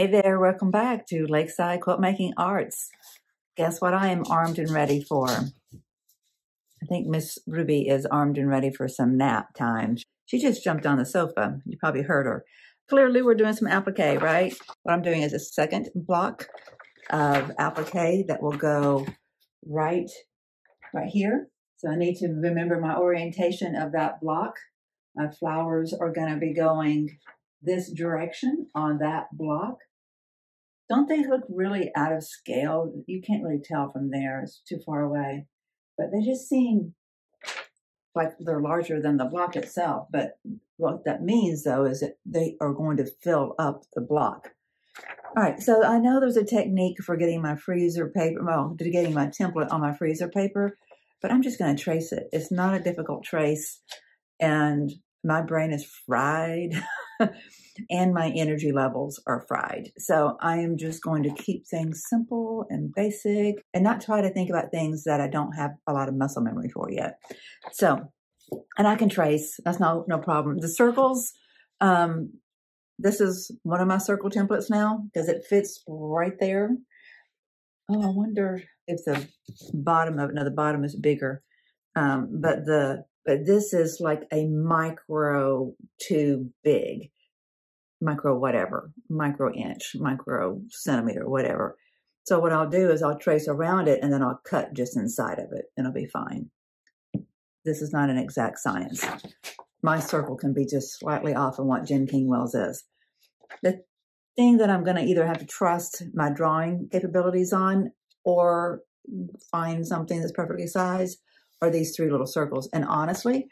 Hey there, welcome back to Lakeside Quilt Making Arts. Guess what I am armed and ready for? I think Miss Ruby is armed and ready for some nap time. She just jumped on the sofa. You probably heard her. Clearly, we're doing some applique, right? What I'm doing is a second block of applique that will go right here. So I need to remember my orientation of that block. My flowers are going to be going this direction on that block. Don't they look really out of scale? You can't really tell from there. It's too far away. But they just seem like they're larger than the block itself. But what that means, though, is that they are going to fill up the block. All right, so I know there's a technique for getting my freezer paper, well, getting my template on my freezer paper, but I'm just going to trace it. It's not a difficult trace, and my brain is fried. And my energy levels are fried. So I am just going to keep things simple and basic and not try to think about things that I don't have a lot of muscle memory for yet. So, and I can trace, that's no problem. The circles, this is one of my circle templates now because it fits right there. Oh, I wonder if the bottom of it, no, the bottom is bigger. But this is like a micro too big. Micro whatever, micro inch, micro centimeter, whatever. So what I'll do is I'll trace around it and then I'll cut just inside of it and it'll be fine. This is not an exact science. My circle can be just slightly off from what Jen Kingwell's is. The thing that I'm going to either have to trust my drawing capabilities on or find something that's perfectly sized are these three little circles. And honestly,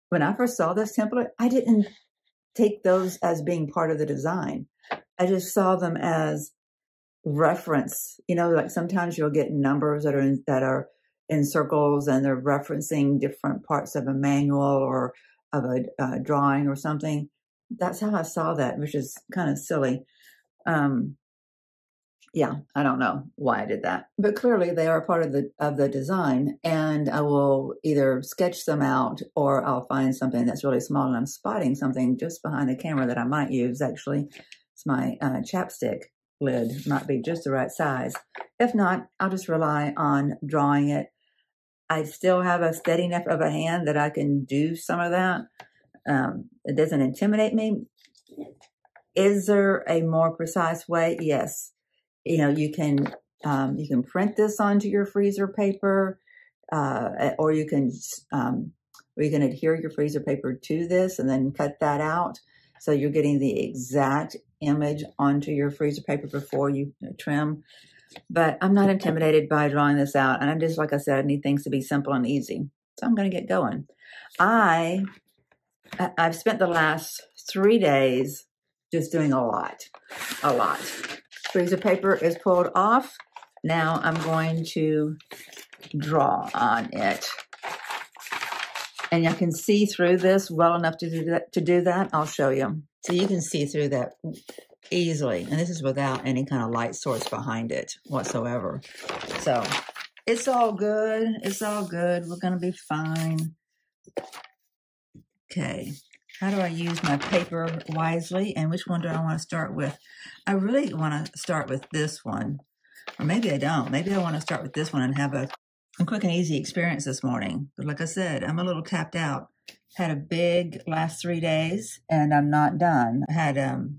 when I first saw this template, I didn't take those as being part of the design. I just saw them as reference. You know, like sometimes you'll get numbers that are in circles and they're referencing different parts of a manual or of a drawing or something. That's how I saw that, which is kind of silly. Yeah, I don't know why I did that, but clearly they are part of the design, and I will either sketch them out or I'll find something that's really small, and I'm spotting something just behind the camera that I might use. Actually, it's my chapstick lid, might be just the right size. If not, I'll just rely on drawing it. I still have a steady enough of a hand that I can do some of that. It doesn't intimidate me. Is there a more precise way? Yes. You know, you can print this onto your freezer paper, or you can adhere your freezer paper to this and then cut that out. So you're getting the exact image onto your freezer paper before you trim. But I'm not intimidated by drawing this out. And I'm just, like I said, I need things to be simple and easy. So I'm going to get going. I've spent the last 3 days just doing a lot. Freezer paper is pulled off. Now I'm going to draw on it. And you can see through this well enough to do that. I'll show you. So you can see through that easily. And this is without any kind of light source behind it whatsoever. So it's all good. It's all good. We're going to be fine. Okay. How do I use my paper wisely? And which one do I want to start with? I really want to start with this one. Or maybe I don't. Maybe I want to start with this one and have a quick and easy experience this morning. But like I said, I'm a little tapped out. Had a big last 3 days, and I'm not done. I had a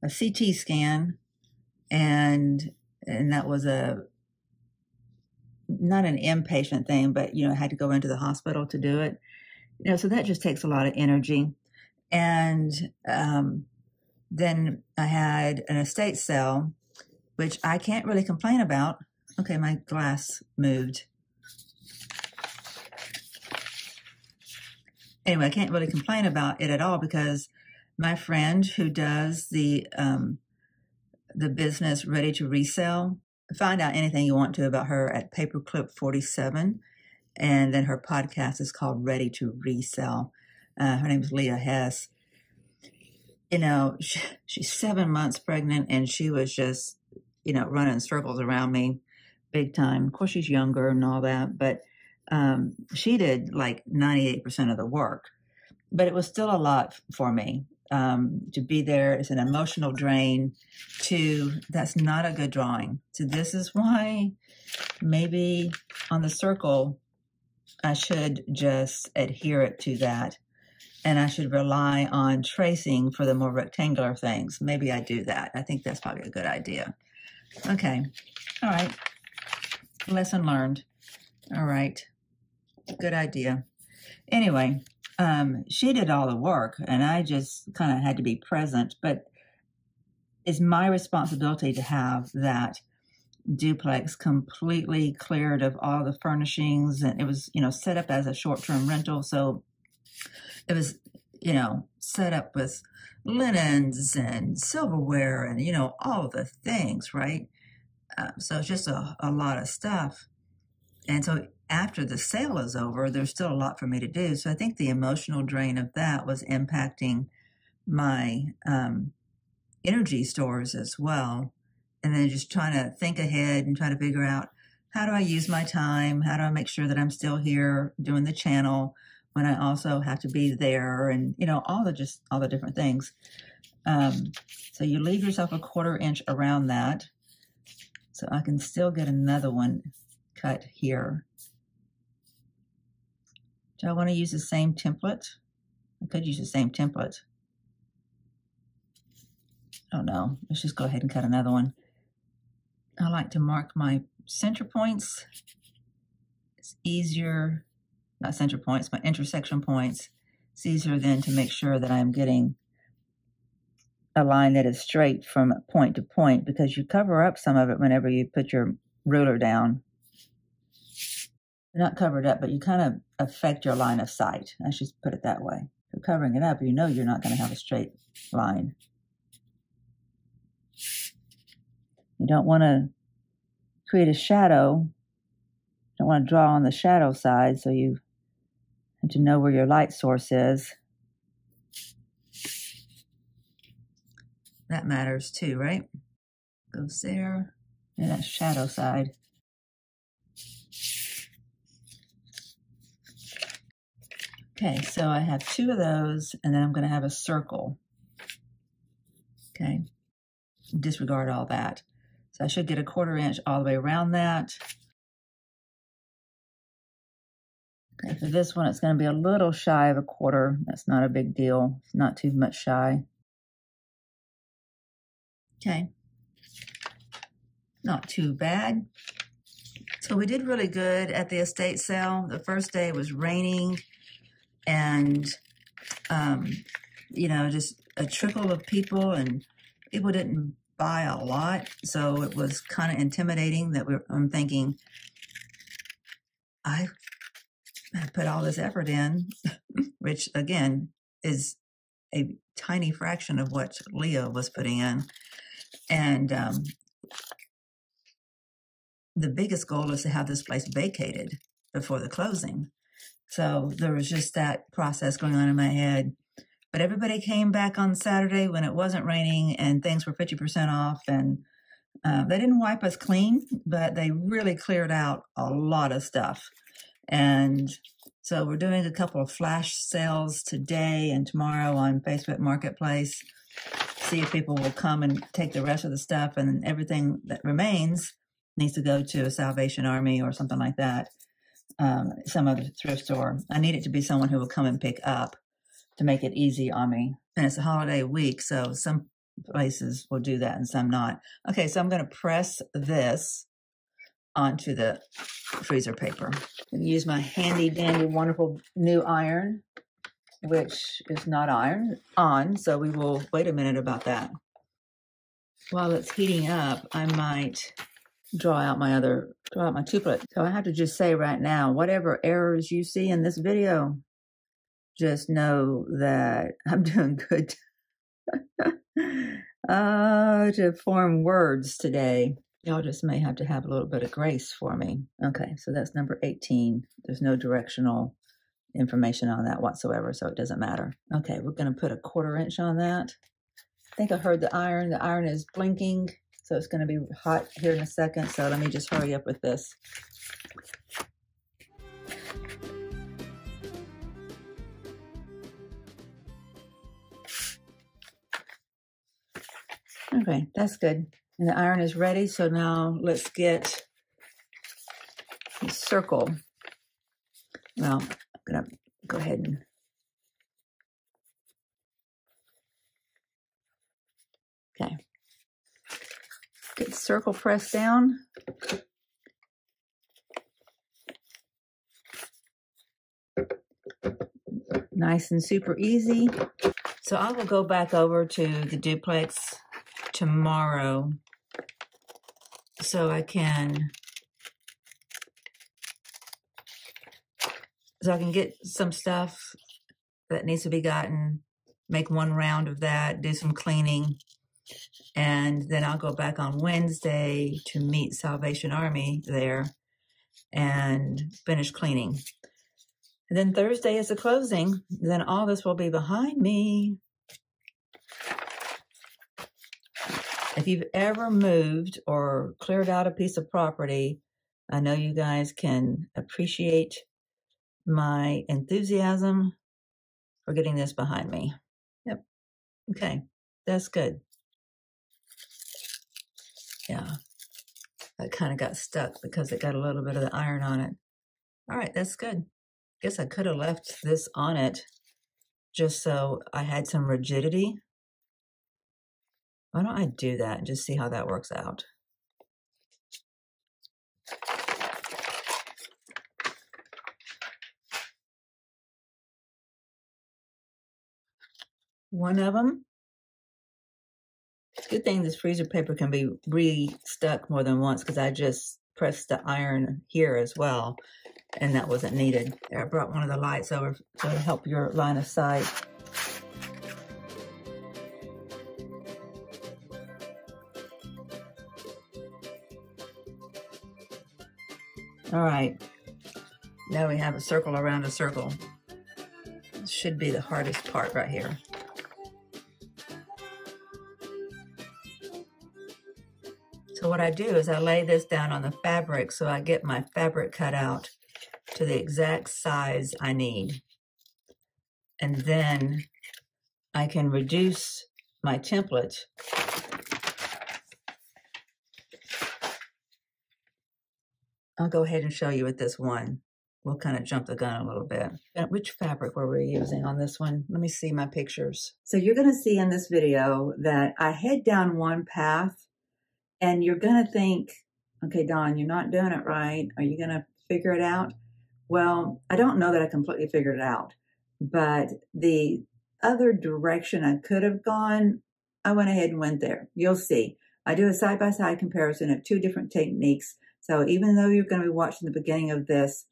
CT scan, and that was not an inpatient thing, but, you know, I had to go into the hospital to do it. You know, so that just takes a lot of energy. And then I had an estate sale, which I can't really complain about. Okay, my glass moved. Anyway, I can't really complain about it at all because my friend who does the business Ready to Resell, find out anything you want to about her at Paperclip 47. And then her podcast is called Ready to Resell. Her name is Leah Hess. You know, she's 7 months pregnant, and she was just, you know, running circles around me big time. Of course, she's younger and all that, but she did like 98% of the work. But it was still a lot for me. to be there. It's an emotional drain. 2, that's not a good drawing. So this is why maybe on the circle, I should just adhere it to that. And I should rely on tracing for the more rectangular things. Maybe I do that. I think that's probably a good idea. Okay. All right. Lesson learned. All right. Good idea. Anyway, she did all the work and I just kind of had to be present, but it's my responsibility to have that duplex completely cleared of all the furnishings, and it was, set up as a short-term rental. So it was, set up with linens and silverware and, all the things, right? So it's just a lot of stuff. And so after the sale is over, there's still a lot for me to do. So I think the emotional drain of that was impacting my energy stores as well. And then just trying to think ahead and try to figure out, how do I use my time? How do I make sure that I'm still here doing the channel when I also have to be there, and, all the different things. So you leave yourself a 1/4 inch around that. So I can still get another one cut here. Do I want to use the same template? I could use the same template. Oh no, let's just go ahead and cut another one. I like to mark my center points. It's easier, not center points, my intersection points. It's easier then to make sure that I'm getting a line that is straight from point to point, because you cover up some of it whenever you put your ruler down. You're not covered up, but you kind of affect your line of sight. I should put it that way. If you're covering it up, you're not going to have a straight line. You don't want to create a shadow. You don't want to draw on the shadow side, so you have to know where your light source is. That matters too, right? Goes there, and that's shadow side. Okay, so I have 2 of those, and then I'm going to have a circle. Okay, disregard all that. So I should get a 1/4 inch all the way around that. Okay, for this one, it's going to be a little shy of a 1/4. That's not a big deal. It's not too much shy. Okay, not too bad. So we did really good at the estate sale. The first day was raining, and just a trickle of people, and people didn't buy a lot, so it was kind of intimidating. I'm thinking, I put all this effort in, which again is a tiny fraction of what Leah was putting in, and the biggest goal is to have this place vacated before the closing. So there was just that process going on in my head. But everybody came back on Saturday when it wasn't raining and things were 50% off. And they didn't wipe us clean, but they really cleared out a lot of stuff. And so we're doing a couple of flash sales today and tomorrow on Facebook Marketplace. See if people will come and take the rest of the stuff, and everything that remains needs to go to a Salvation Army or something like that. Some other thrift store. I need it to be someone who will come and pick up to make it easy on me. And it's a holiday week, so some places will do that and some not. Okay, so I'm going to press this onto the freezer paper. I'm going to use my handy dandy wonderful new iron, which is not iron on, so we will wait a minute about that. While it's heating up, I might draw out my template. So I have to just say right now, whatever errors you see in this video, just know that I'm doing good to form words today. Y'all just may have to have a little bit of grace for me. Okay, so that's number 18. There's no directional information on that whatsoever, so it doesn't matter. Okay, we're going to put a 1/4 inch on that. I think I heard the iron. The iron is blinking, so it's going to be hot here in a second. So let me just hurry up with this. Okay, that's good. And the iron is ready, so now let's get the circle. Well, I'm gonna go ahead and okay. Get the circle pressed down. Nice and super easy. So I will go back over to the duplex tomorrow so I can get some stuff that needs to be gotten, make one round of that, do some cleaning, and then I'll go back on Wednesday to meet Salvation Army there and finish cleaning. And then Thursday is the closing. Then all this will be behind me. If you've ever moved or cleared out a piece of property, I know you guys can appreciate my enthusiasm for getting this behind me. Yep. Okay. That's good. Yeah. I kind of got stuck because it got a little bit of the iron on it. All right. That's good. Guess I could have left this on it just so I had some rigidity. Why don't I do that and just see how that works out? One of them. It's a good thing this freezer paper can be re-stuck more than once because I just pressed the iron here as well, and that wasn't needed. There, I brought one of the lights over to help your line of sight. All right, now we have a circle around a circle. This should be the hardest part right here. So what I do is I lay this down on the fabric so I get my fabric cut out to the exact size I need. And then I can reduce my template I'll go ahead and show you with this one. We'll kind of jump the gun a little bit. Which fabric were we using on this one? Let me see my pictures. So you're going to see in this video that I head down one path and you're going to think, okay, Dawn, you're not doing it right. Are you going to figure it out? Well, I don't know that I completely figured it out, but the other direction I could have gone, I went ahead and went there. You'll see. I do a side-by-side comparison of two different techniques. So even though you're going to be watching the beginning of this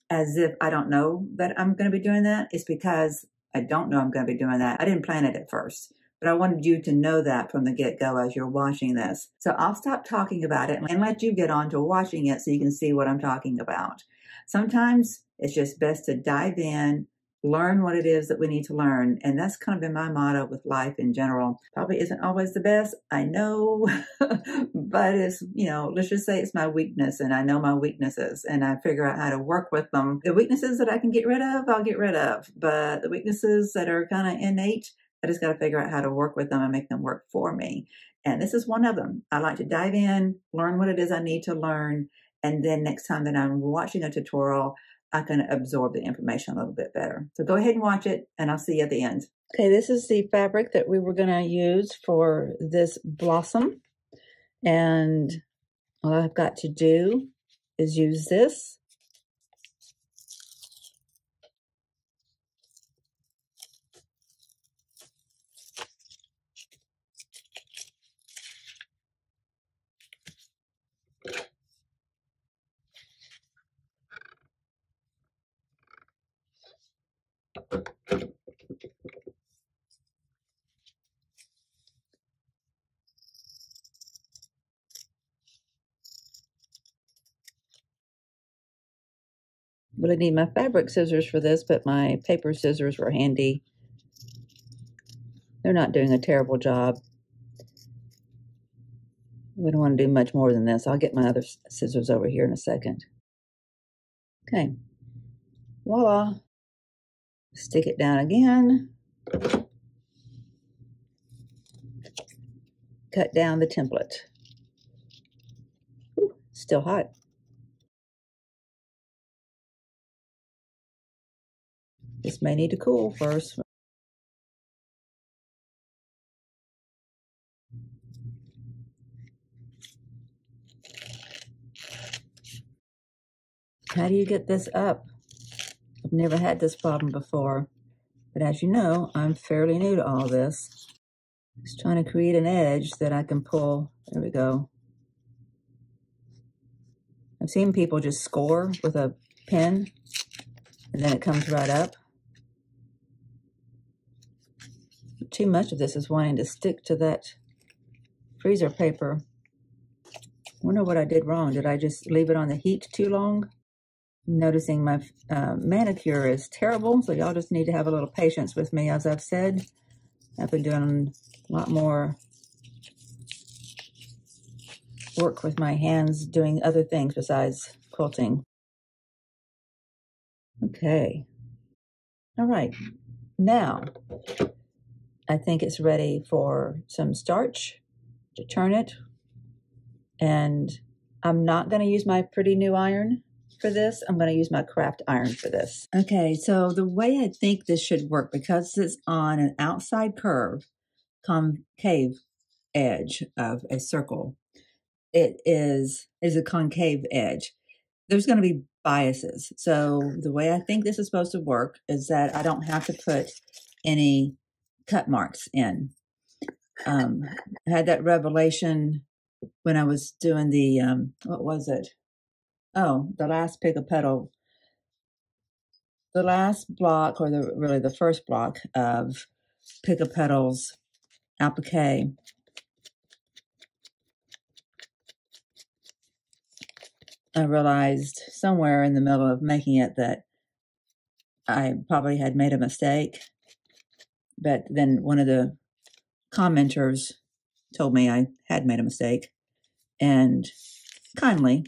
as if I don't know that I'm going to be doing that, it's because I don't know I'm going to be doing that. I didn't plan it at first, but I wanted you to know that from the get-go as you're watching this. So I'll stop talking about it and let you get on to watching it so you can see what I'm talking about. Sometimes it's just best to dive in, learn what it is that we need to learn. And that's kind of been my motto with life in general. Probably isn't always the best, I know, but it's, let's just say it's my weakness and I know my weaknesses and I figure out how to work with them. The weaknesses that I can get rid of, I'll get rid of. But the weaknesses that are kind of innate, I just got to figure out how to work with them and make them work for me. And this is one of them. I like to dive in, learn what it is I need to learn. And then next time that I'm watching a tutorial, I can absorb the information a little bit better. So go ahead and watch it, and I'll see you at the end. Okay, this is the fabric that we were going to use for this blossom. And all I've got to do is use this. Really need my fabric scissors for this, but my paper scissors were handy. They're not doing a terrible job. We don't want to do much more than this. I'll get my other scissors over here in a second. Okay, voila. Stick it down again. Cut cut down the template. Ooh, still hot. This may need to cool first. How do you get this up? I've never had this problem before, but as you know, I'm fairly new to all this. Just trying to create an edge that I can pull. There we go. I've seen people just score with a pen and then it comes right up. But too much of this is wanting to stick to that freezer paper. I wonder what I did wrong. Did I just leave it on the heat too long? I'm noticing my manicure is terrible, so y'all just need to have a little patience with me. As I've said, I've been doing a lot more work with my hands, doing other things besides quilting. Okay. All right. Now, I think it's ready for some starch to turn it. And I'm not going to use my pretty new iron for this. I'm going to use my craft iron for this. Okay, so the way I think this should work, because it's on an outside curve, concave edge of a circle, it is a concave edge. There's going to be biases. So the way I think this is supposed to work is that I don't have to put any cut marks in. I had that revelation when I was doing the, what was it? Oh, the last Pick A Petal, the last block, or really the first block of Pick A Petal's appliqué. I realized somewhere in the middle of making it that I probably had made a mistake. But then one of the commenters told me I had made a mistake, and kindly,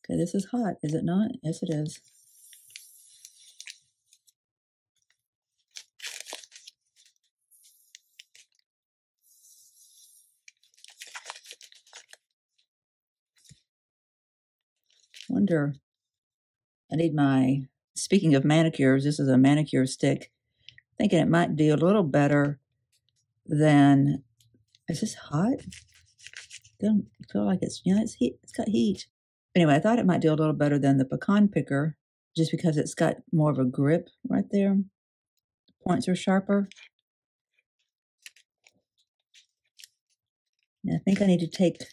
okay, this is hot, is it not? Yes, it is. Wonder, I need my, speaking of manicures, this is a manicure stick. Thinking it might do a little better than, is this hot? Don't feel like it's, yeah, it's heat, it's got heat. Anyway, I thought it might do a little better than the pecan picker, just because it's got more of a grip right there. The points are sharper. And I think I need to take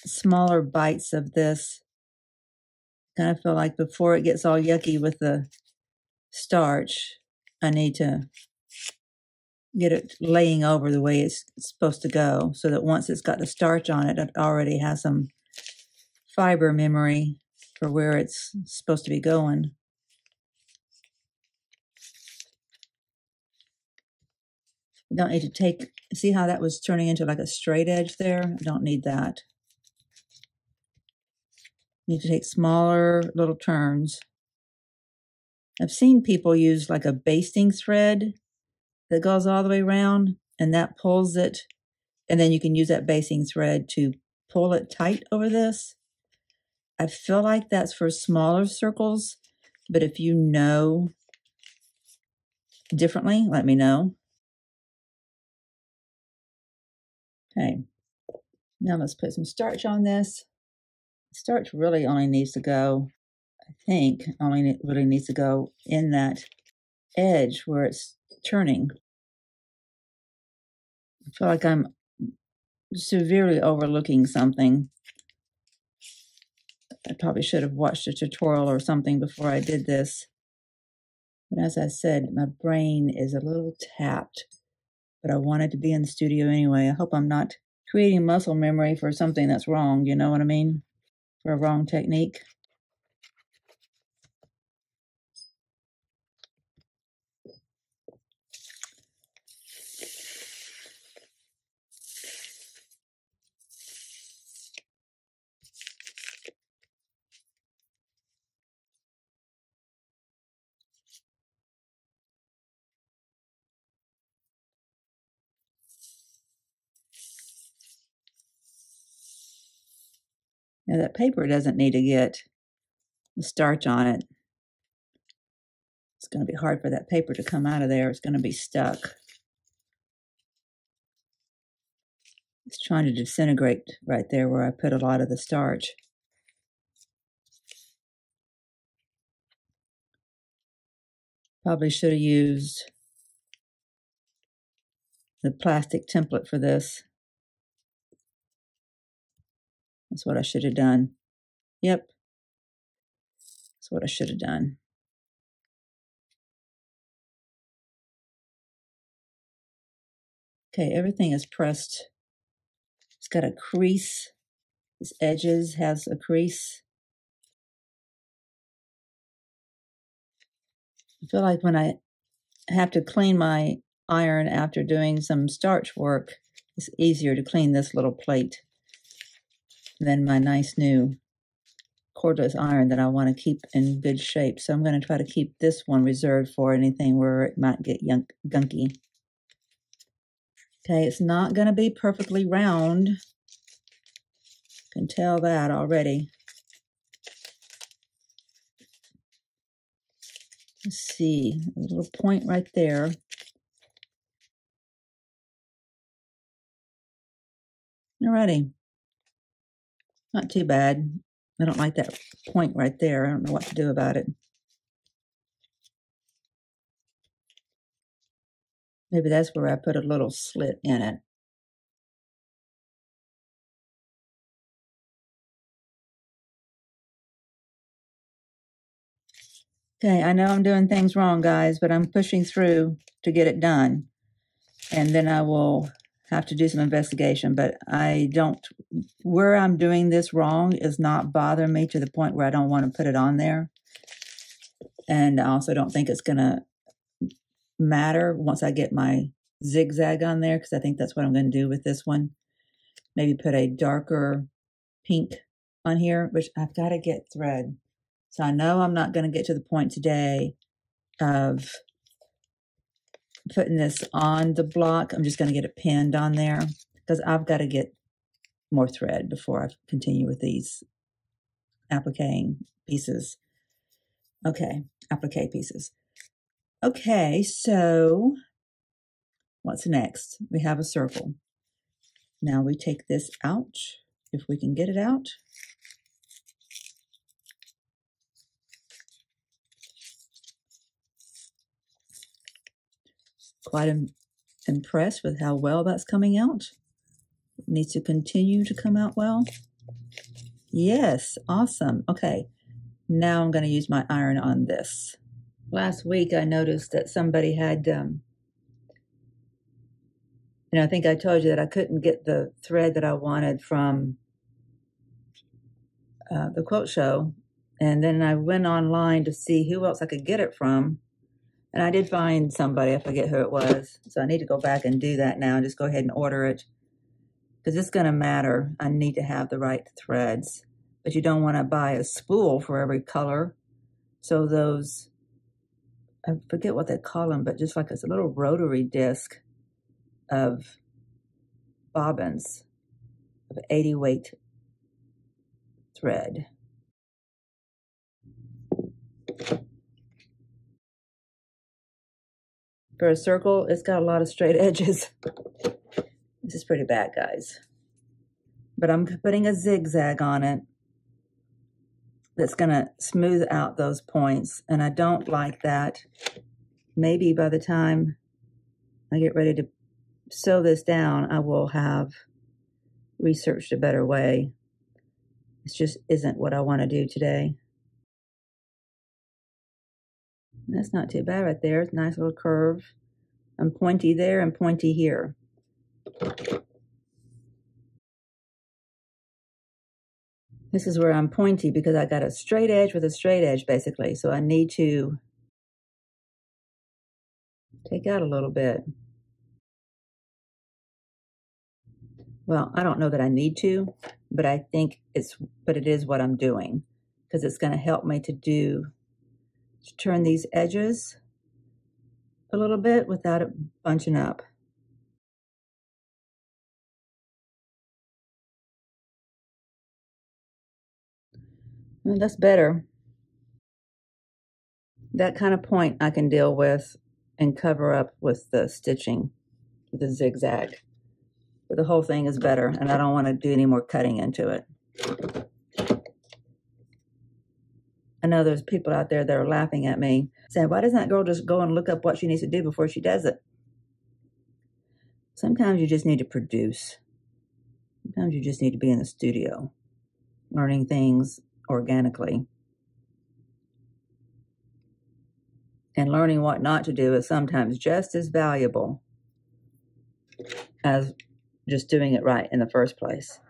smaller bites of this. Kind of feel like before it gets all yucky with the starch, I need to get it laying over the way it's supposed to go, so that once it's got the starch on it, it already has some fiber memory for where it's supposed to be going. I don't need to take, see how that was turning into like a straight edge there? I don't need that. Need to take smaller little turns. I've seen people use like a basting thread that goes all the way around, and that pulls it, and then you can use that basting thread to pull it tight over this. I feel like that's for smaller circles, but if you know differently, let me know. Okay, now let's put some starch on this. Starch really only needs to go, I think, only really needs to go in that edge where it's turning. I feel like I'm severely overlooking something. I probably should have watched a tutorial or something before I did this. But as I said, my brain is a little tapped, but I wanted to be in the studio anyway. I hope I'm not creating muscle memory for something that's wrong, you know what I mean? For a wrong technique. Now that paper doesn't need to get the starch on it. It's going to be hard for that paper to come out of there. It's going to be stuck. It's trying to disintegrate right there where I put a lot of the starch. Probably should have used the plastic template for this. That's what I should have done. Yep. That's what I should have done. Okay, everything is pressed. It's got a crease. This edges has a crease. I feel like when I have to clean my iron after doing some starch work, it's easier to clean this little plate than my nice new cordless iron that I want to keep in good shape. So I'm going to try to keep this one reserved for anything where it might get gunky. Okay, it's not going to be perfectly round. Can tell that already. Let's see, a little point right there. Alrighty. Not too bad. I don't like that point right there. I don't know what to do about it. Maybe that's where I put a little slit in it. Okay, I know I'm doing things wrong, guys, but I'm pushing through to get it done. And then I will have to do some investigation, but where I'm doing this wrong is not bothering me to the point where I don't want to put it on there. And I also don't think it's going to matter once I get my zigzag on there, because I think that's what I'm going to do with this one. Maybe put a darker pink on here, which I've got to get thread. So I know I'm not going to get to the point today of putting this on the block. I'm just going to get it pinned on there because I've got to get more thread before I continue with these appliquing pieces. Okay, applique pieces. Okay, so what's next? We have a circle. Now we take this out, if we can get it out. Quite impressed with how well that's coming out. It needs to continue to come out well. Yes, awesome. Okay, now I'm going to use my iron on this. Last week I noticed that somebody had, I think I told you that I couldn't get the thread that I wanted from the quilt show. And then I went online to see who else I could get it from. And I did find somebody, I forget who it was. So I need to go back and do that now and just go ahead and order it. Because it's going to matter. I need to have the right threads. But you don't want to buy a spool for every color. So those, I forget what they call them, but just like it's a little rotary disc of bobbins of 80 weight thread. For a circle, it's got a lot of straight edges. This is pretty bad, guys. But I'm putting a zigzag on it that's going to smooth out those points. And I don't like that. Maybe by the time I get ready to sew this down, I will have researched a better way. It just isn't what I want to do today. That's not too bad right there. It's a nice little curve. I'm pointy there and pointy here. This is where I'm pointy because I got a straight edge with a straight edge basically. So I need to take out a little bit. Well, I don't know that I need to, but I think it is what I'm doing because it's going to help me to turn these edges a little bit without it bunching up. Well, that's better. That kind of point I can deal with and cover up with the stitching, with the zigzag. But the whole thing is better, and I don't want to do any more cutting into it. I know there's people out there that are laughing at me, saying, why doesn't that girl just go and look up what she needs to do before she does it? Sometimes you just need to produce. Sometimes you just need to be in the studio, learning things organically. And learning what not to do is sometimes just as valuable as just doing it right in the first place.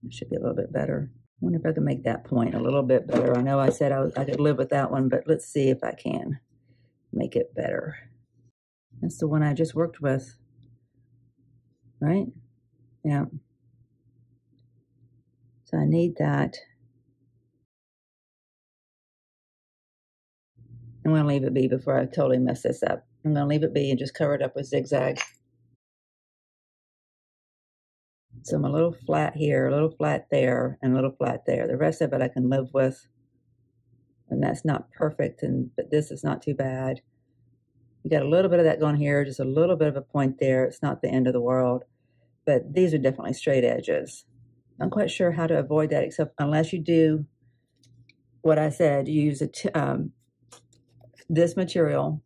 It should be a little bit better. I wonder if I can make that point a little bit better. I know I said I could live with that one, but let's see if I can make it better. That's the one I just worked with, right? Yeah. So I need that. I'm going to leave it be before I totally mess this up. I'm going to leave it be and just cover it up with zigzag. So I'm a little flat here, a little flat there, and a little flat there. The rest of it I can live with. And that's not perfect, but this is not too bad. You got a little bit of that going here, just a little bit of a point there. It's not the end of the world, but these are definitely straight edges. I'm quite sure how to avoid that, except unless you do what I said, use this material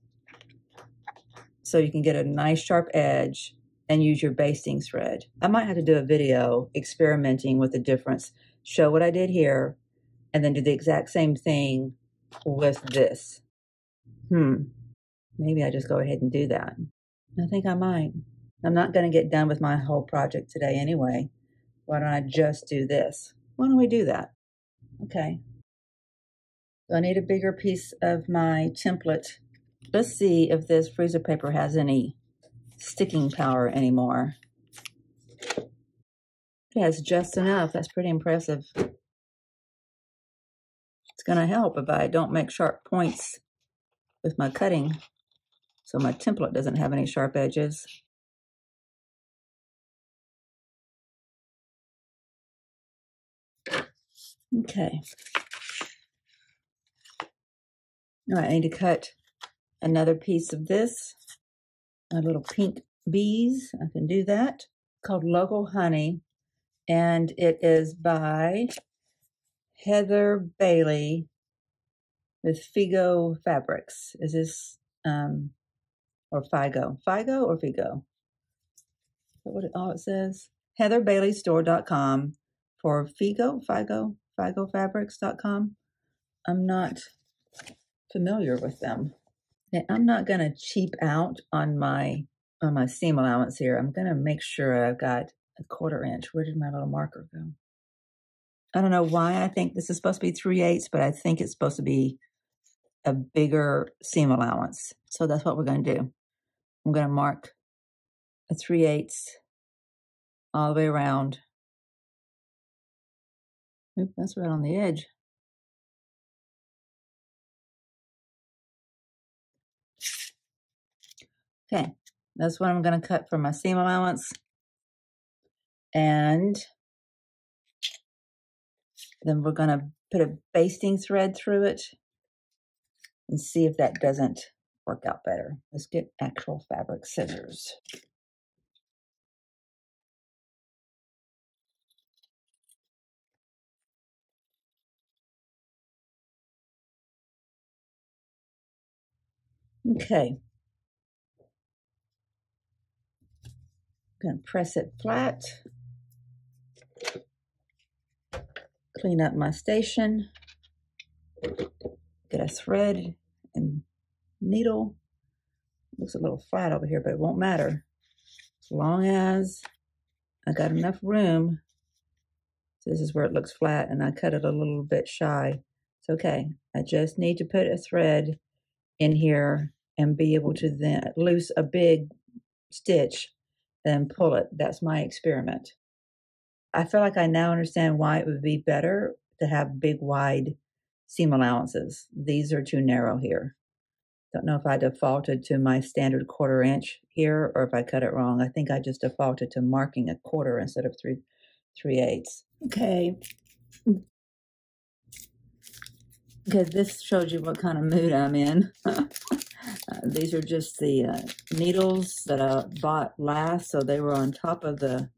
so you can get a nice sharp edge and use your basting thread. I might have to do a video experimenting with the difference, show what I did here, and then do the exact same thing with this. Maybe I just go ahead and do that. I think I might. I'm not going to get done with my whole project today anyway. Why don't I just do this? Why don't we do that? Okay. So I need a bigger piece of my template. Let's see if this freezer paper has any sticking power anymore. It has just enough. That's pretty impressive. It's going to help if I don't make sharp points with my cutting, so my template doesn't have any sharp edges. Okay. All right, I need to cut another piece of this, a little pink bees. I can do that. Called Local Honey, and it is by Heather Bailey with Figo Fabrics. Is this or Figo? Figo or Figo? Is that what all it says? HeatherBaileyStore.com for FigoFabrics.com. I'm not familiar with them. Now, I'm not going to cheap out on my seam allowance here. I'm going to make sure I've got a 1/4 inch. Where did my little marker go? I don't know why I think this is supposed to be 3/8, but I think it's supposed to be a bigger seam allowance. So that's what we're going to do. I'm going to mark a 3/8 all the way around. Oop, that's right on the edge. Okay, that's what I'm going to cut for my seam allowance. And then we're going to put a basting thread through it and see if that doesn't work out better. Let's get actual fabric scissors. Okay. I'm going to press it flat. Clean up my station. Get a thread and needle. Looks a little flat over here, but it won't matter. As long as I got enough room. So this is where it looks flat, and I cut it a little bit shy. It's okay. I just need to put a thread in here and be able to then loose a big stitch and pull it. That's my experiment. I feel like I now understand why it would be better to have big, wide seam allowances. These are too narrow here. Don't know if I defaulted to my standard 1/4 inch here or if I cut it wrong. I think I just defaulted to marking a 1/4 instead of 3/8. Okay. Okay, this shows you what kind of mood I'm in. These are just the needles that I bought last, so they were on top of the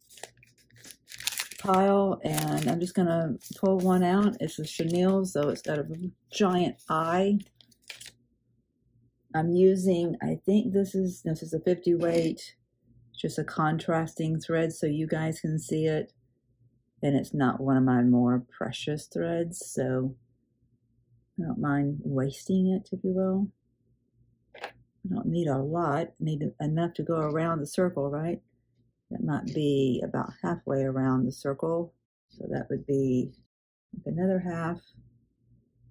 pile, and I'm just gonna pull one out. It's a chenille, so it's got a giant eye. I'm using, I think this is a 50 weight, just a contrasting thread so you guys can see it, and it's not one of my more precious threads, so I don't mind wasting it, if you will. I don't need a lot. I need enough to go around the circle, right? That might be about halfway around the circle. So that would be another half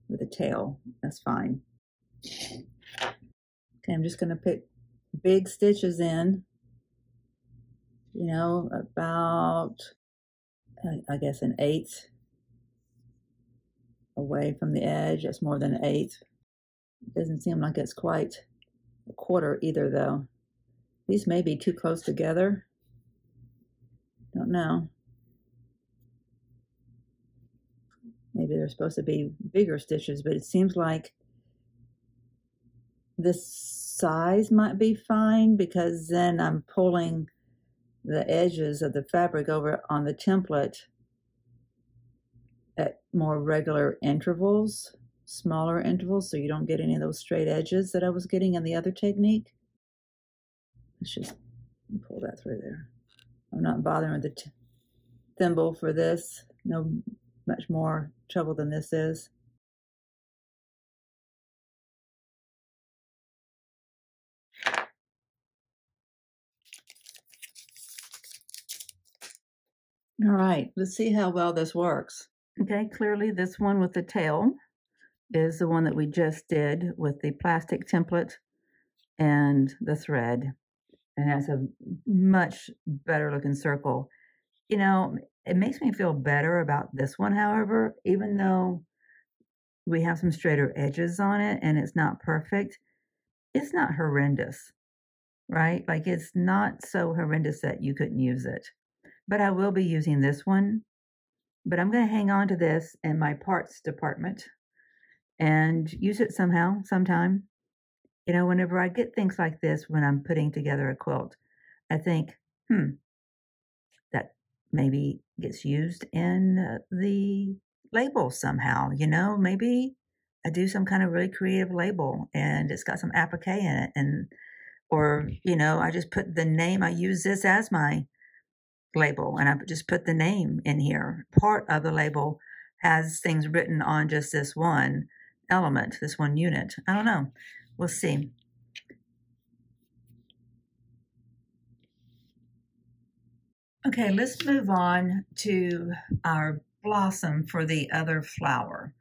with a tail. That's fine. Okay, I'm just going to put big stitches in, you know, about, I guess, 1/8 away from the edge. That's more than 1/8. It doesn't seem like it's quite a 1/4 either, though. These may be too close together. Don't know. Maybe they're supposed to be bigger stitches, but it seems like this size might be fine, because then I'm pulling the edges of the fabric over on the template at more regular intervals, smaller intervals, so you don't get any of those straight edges that I was getting in the other technique. Let's just pull that through there. I'm not bothering with the thimble for this. No much more trouble than this is. All right, let's see how well this works. Okay, clearly this one with the tail is the one that we just did with the plastic template and the thread. And that's a much better looking circle. You know, it makes me feel better about this one, however, even though we have some straighter edges on it and it's not perfect, it's not horrendous, right? Like, it's not so horrendous that you couldn't use it. But I will be using this one, but I'm going to hang on to this in my parts department and use it sometime. You know, whenever I get things like this, when I'm putting together a quilt, I think, that maybe gets used in the label somehow, you know, maybe I do some kind of really creative label and it's got some applique in it, or, you know, I just put the name, I use this as my label and I just put the name in here. Part of the label has things written on just this one element, this one unit. I don't know. We'll see. Okay, let's move on to our blossom for the other flower,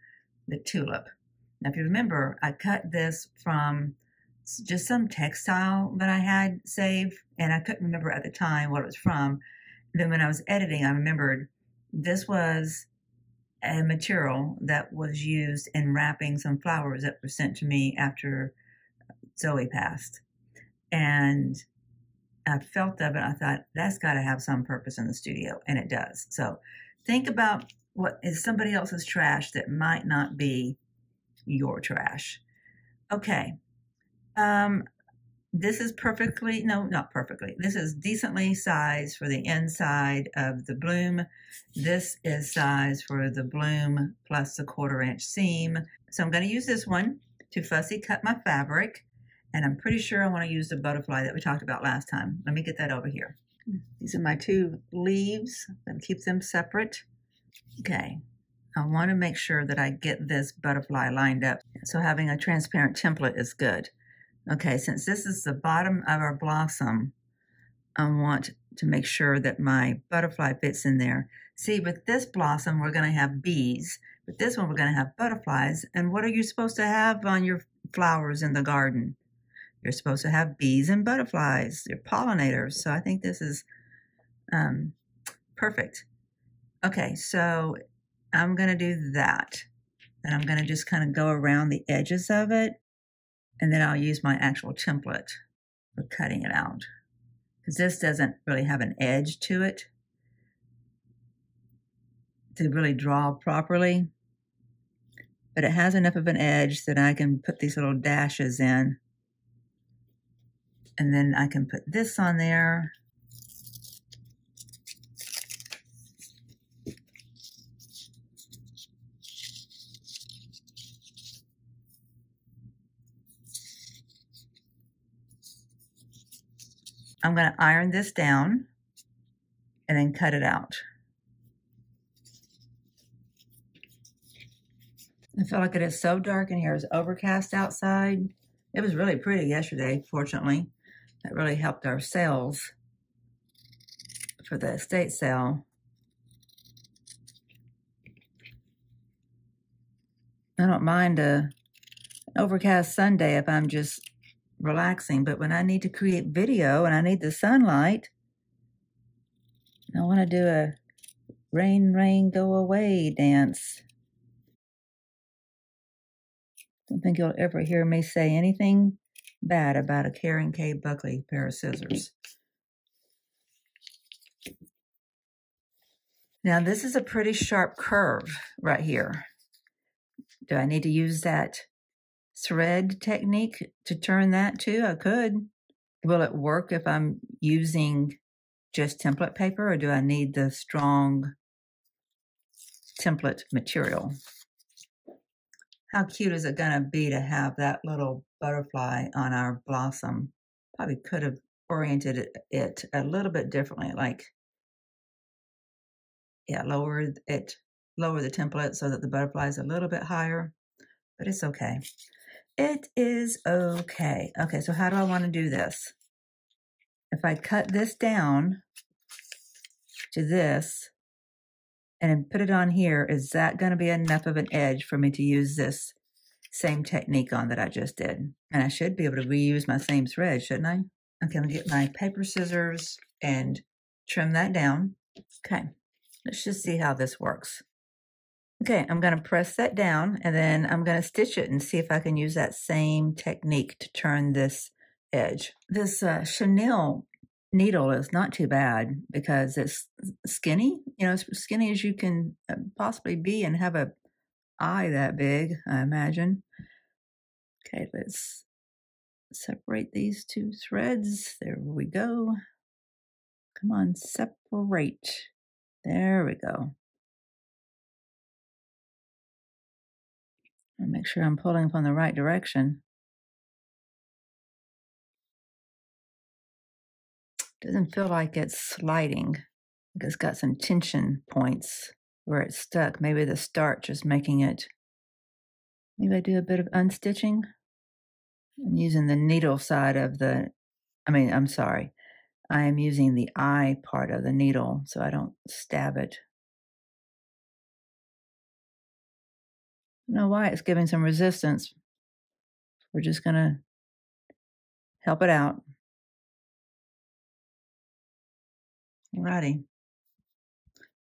the tulip. Now, if you remember, I cut this from just some textile that I had saved, and I couldn't remember at the time what it was from. Then when I was editing, I remembered this was a material that was used in wrapping some flowers that were sent to me after Zoe passed. And I felt of it, I thought, that's got to have some purpose in the studio, and it does. So think about what is somebody else's trash that might not be your trash. Okay. This is perfectly, no, not perfectly. This is decently sized for the inside of the bloom. This is size for the bloom plus the 1/4 inch seam. So I'm going to use this one to fussy cut my fabric. And I'm pretty sure I want to use the butterfly that we talked about last time. Let me get that over here. These are my 2 leaves. I'm going to keep them separate. Okay. I want to make sure that I get this butterfly lined up. So having a transparent template is good. Okay, since this is the bottom of our blossom, I want to make sure that my butterfly fits in there. See, with this blossom, we're going to have bees. With this one, we're going to have butterflies. And what are you supposed to have on your flowers in the garden? You're supposed to have bees and butterflies. They're pollinators. So I think this is perfect. Okay, so I'm going to do that. And I'm going to just kind of go around the edges of it. And then I'll use my actual template for cutting it out, because this doesn't really have an edge to it. to really draw properly, but it has enough of an edge that I can put these little dashes in. And then I can put this on there. I'm going to iron this down and then cut it out. I feel like it is so dark in here. It's overcast outside. It was really pretty yesterday, fortunately. That really helped our sales for the estate sale. I don't mind an overcast Sunday if I'm just relaxing, but when I need to create video and I need the sunlight, I want to do a rain, rain, go away dance. Don't think you'll ever hear me say anything bad about a Concave Buckley pair of scissors. Now this is a pretty sharp curve right here. Do I need to use that thread technique to turn that too? I could. Will it work if I'm using just template paper, or do I need the strong template material? How cute is it going to be to have that little butterfly on our blossom? Probably could have oriented it a little bit differently, like, yeah, lower the template so that the butterfly is a little bit higher, but it's okay. It is okay. Okay, so how do I want to do this? If I cut this down to this and put it on here, is that going to be enough of an edge for me to use this same technique on that I just did? And I should be able to reuse my same thread, shouldn't I? Okay, I'm going to get my paper scissors and trim that down. Okay, let's just see how this works. Okay, I'm going to press that down, and then I'm going to stitch it and see if I can use that same technique to turn this edge. This chenille needle is not too bad because it's skinny, you know, as skinny as you can possibly be and have a eye that big, I imagine. Okay, let's separate these two threads. There we go. Come on, separate. There we go. And make sure I'm pulling from the right direction. Doesn't feel like it's sliding. It's got some tension points where it's stuck. Maybe the starch is making it. Maybe I do a bit of unstitching. I'm using the needle side of the, I'm sorry. I am using the eye part of the needle so I don't stab it. I don't know why it's giving some resistance. We're just going to help it out. Alrighty.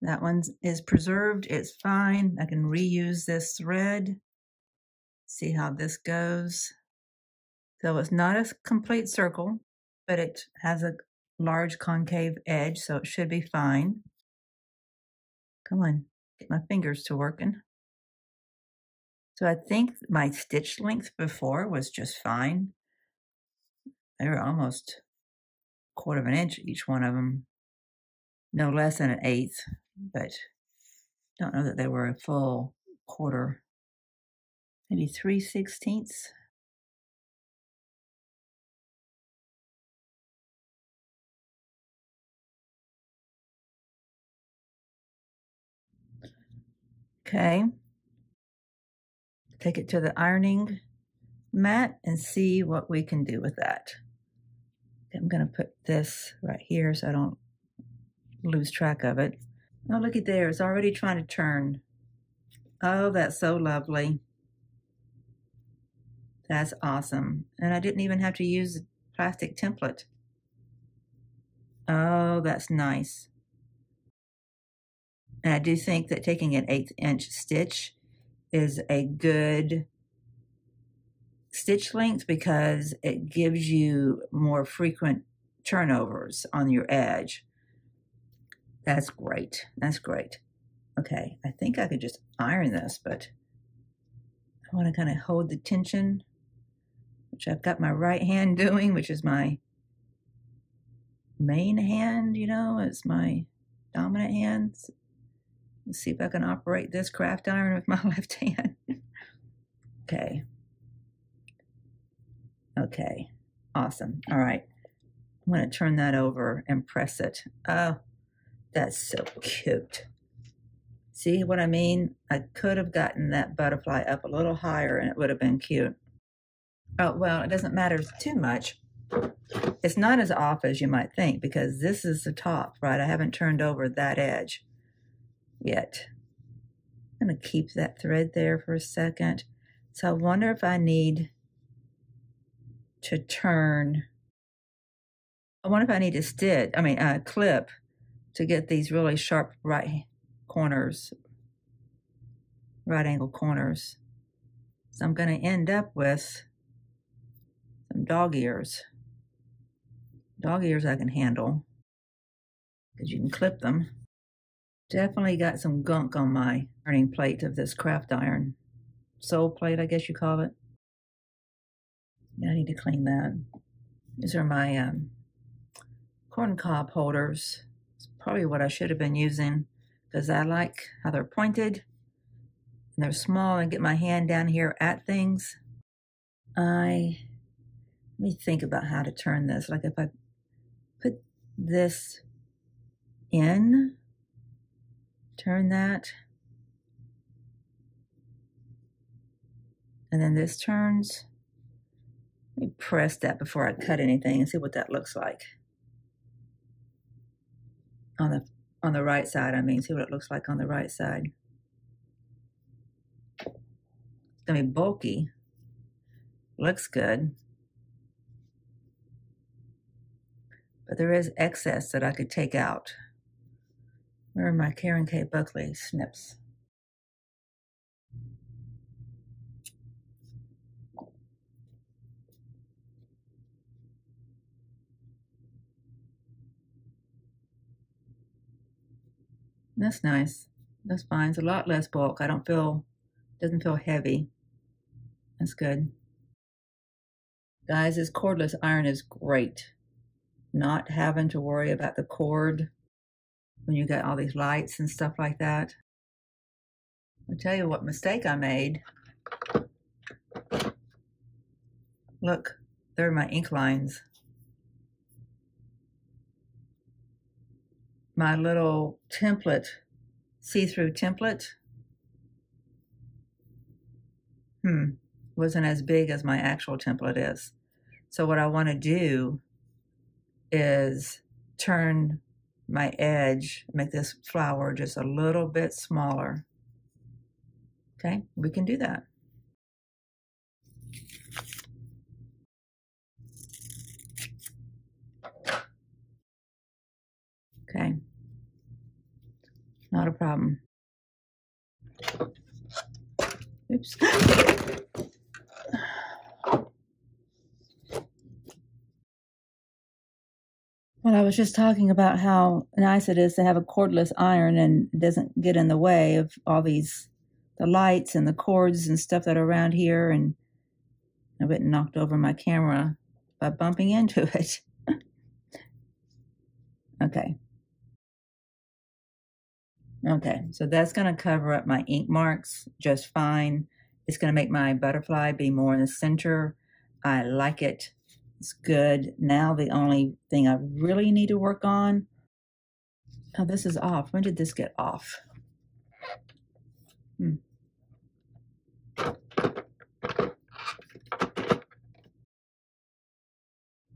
That one is preserved. It's fine. I can reuse this thread. See how this goes. So it's not a complete circle, but it has a large concave edge, so it should be fine. Come on, get my fingers to working. So I think my stitch length before was just fine. They were almost 1/4 of an inch, each one of them. No less than 1/8, but don't know that they were a full 1/4. Maybe 3/16. Okay. Take it to the ironing mat and see what we can do with that. I'm going to put this right here so I don't lose track of it. Oh, look at there. It's already trying to turn. Oh, that's so lovely. That's awesome. And I didn't even have to use a plastic template. Oh, that's nice. And I do think that taking an 1/8 inch stitch is a good stitch length because it gives you more frequent turnovers on your edge. That's great. That's great. Okay, I think I could just iron this, but I want to kind of hold the tension, which I've got my right hand doing, which is my main hand, you know, it's my dominant hand. Let's see if I can operate this craft iron with my left hand. Okay. Okay, awesome. All right, I'm going to turn that over and press it. Oh, that's so cute. See what I mean? I could have gotten that butterfly up a little higher and it would have been cute. Oh, well, it doesn't matter too much. It's not as off as you might think because this is the top, right? I haven't turned over that edge yet. I'm going to keep that thread there for a second. So I wonder if I need to turn, I wonder if I need to stitch, clip to get these really sharp right angle corners. So I'm going to end up with some dog ears. Dog ears I can handle because you can clip them. Definitely got some gunk on my turning plate of this craft iron. Sole plate, I guess you call it. Yeah, I need to clean that. These are my corn cob holders. It's probably what I should have been using because I like how they're pointed and they're small and get my hand down here at things. Let me think about how to turn this. Like if I put this in, turn that, and then this turns. Let me press that before I cut anything and see what that looks like. On the right side, see what it looks like on the right side. It's gonna be bulky. Looks good. But there is excess that I could take out. Where are my Karen K. Buckley snips? That's nice. That's fine. It's a lot less bulk. Doesn't feel heavy. That's good. Guys, this cordless iron is great. Not having to worry about the cord when you got all these lights and stuff like that. I'll tell you what mistake I made. Look, there are my ink lines. My little template, see-through template, wasn't as big as my actual template is. So what I want to do is turn my edge, make this flower just a little bit smaller. Okay, we can do that. Okay, not a problem. Oops. Well, I was just talking about how nice it is to have a cordless iron and it doesn't get in the way of all the lights and the cords and stuff that are around here, and I've been knocked over my camera by bumping into it. Okay. Okay, so that's going to cover up my ink marks just fine. It's going to make my butterfly be more in the center. I like it. It's good. Now the only thing I really need to work on, oh, this is off. When did this get off?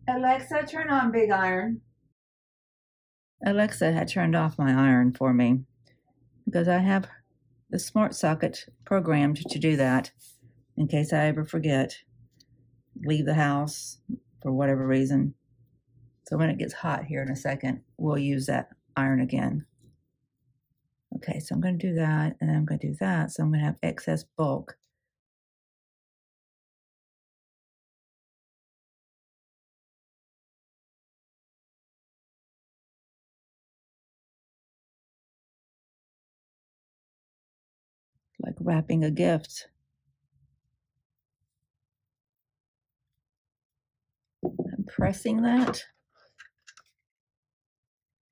Alexa, turn on big iron. Alexa had turned off my iron for me because I have the smart socket programmed to do that in case I ever forget, leave the house for whatever reason. So when it gets hot here in a second, we'll use that iron again. Okay, so I'm going to do that, and then I'm going to do that. So I'm going to have excess bulk. like wrapping a gift. I'm pressing that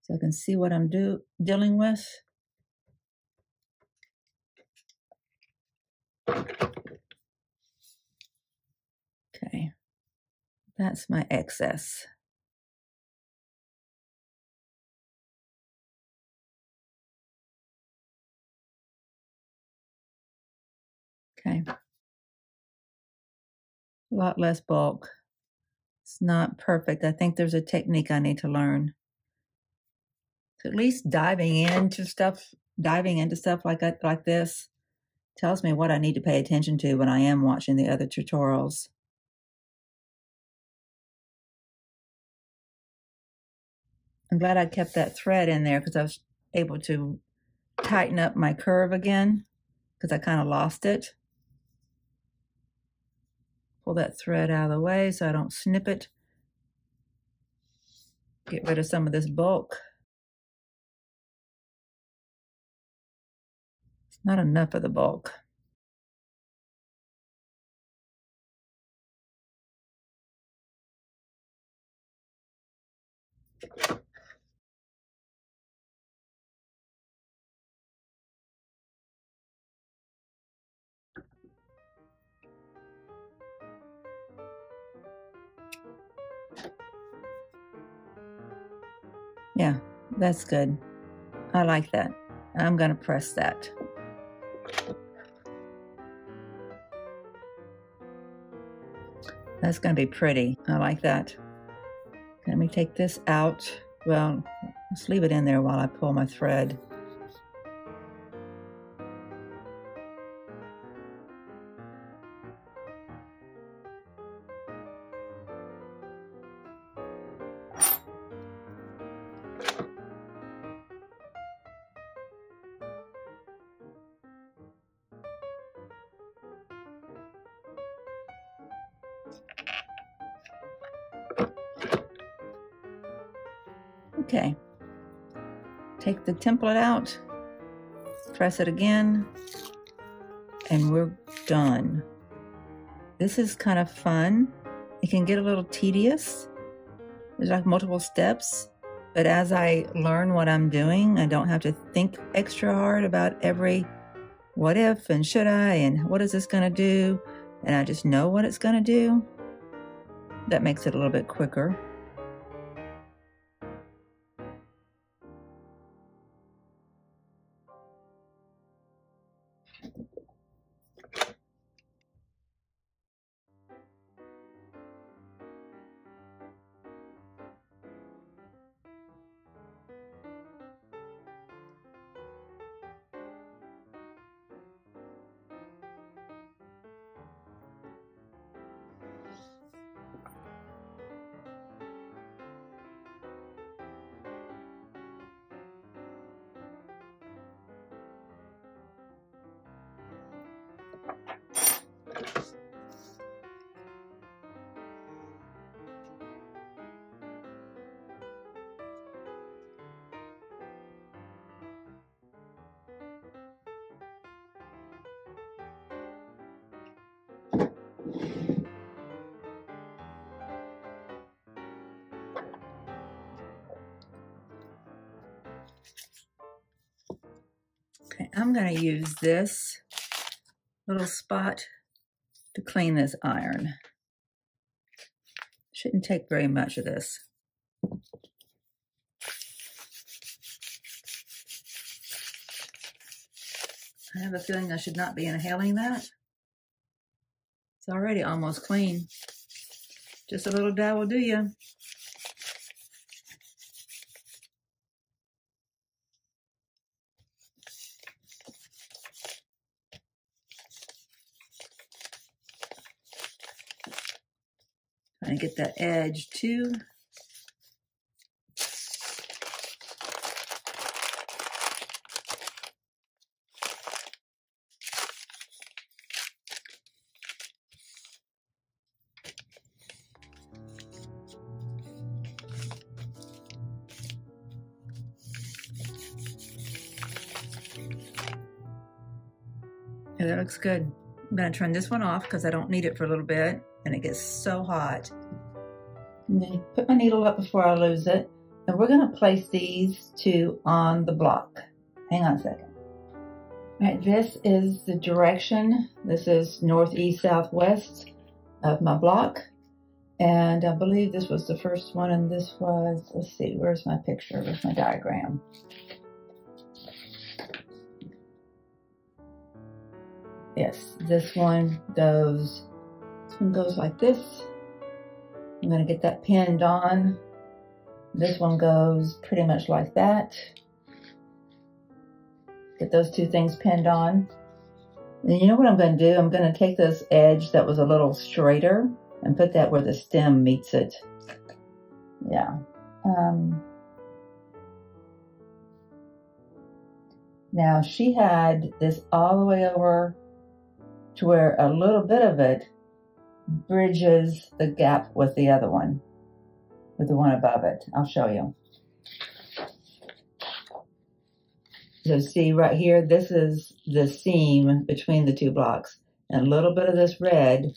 so I can see what I'm dealing with. Okay, that's my excess. Okay, a lot less bulk. It's not perfect. I think there's a technique I need to learn. So at least diving into stuff like this tells me what I need to pay attention to when I am watching the other tutorials. I'm glad I kept that thread in there because I was able to tighten up my curve again because I kind of lost it. Pull that thread out of the way so I don't snip it. Get rid of some of this bulk. It's not enough of the bulk. Yeah, that's good. I like that. I'm going to press that. That's going to be pretty. I like that. Let me take this out. Well, let's leave it in there while I pull my thread. Okay, take the template out, press it again, and we're done. This is kind of fun. It can get a little tedious. There's like multiple steps, but as I learn what I'm doing, I don't have to think extra hard about every what if and should I and what is this gonna do, and I just know what it's gonna do. That makes it a little bit quicker. Okay, I'm going to use this little spot to clean this iron. Shouldn't take very much of this. I have a feeling I should not be inhaling that. It's already almost clean. Just a little dab will do you. Trying to get that edge too. Yeah, that looks good. I'm gonna turn this one off because I don't need it for a little bit and it gets so hot. I'm gonna put my needle up before I lose it. And we're gonna place these two on the block. Hang on a second. All right, this is the direction. This is northeast, southwest of my block. And I believe this was the first one, and this was, let's see, where's my picture? Where's my diagram? Yes, this one goes like this. I'm gonna get that pinned on. This one goes pretty much like that. Get those two things pinned on. And you know what I'm gonna do? I'm gonna take this edge that was a little straighter and put that where the stem meets it. Yeah. Now she had this all the way over to where a little bit of it bridges the gap with the other one, with the one above it. I'll show you. So see right here, this is the seam between the two blocks. And a little bit of this red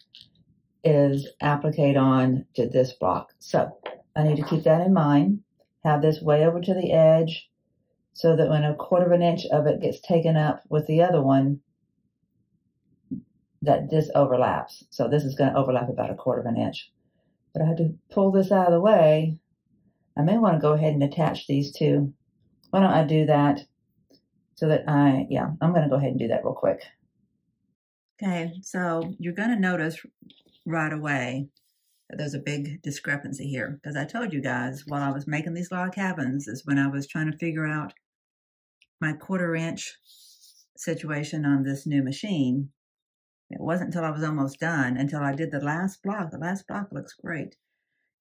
is appliqued on to this block. So I need to keep that in mind. Have this way over to the edge so that when 1/4 inch of it gets taken up with the other one, that this overlaps. So this is going to overlap about 1/4 inch. But I have to pull this out of the way. I may want to go ahead and attach these two. Why don't I do that so that I'm going to go ahead and do that real quick. Okay, so you're going to notice right away that there's a big discrepancy here, because I told you guys while I was making these log cabins is when I was trying to figure out my 1/4 inch situation on this new machine. It wasn't until I was almost done until I did the last block. The last block looks great.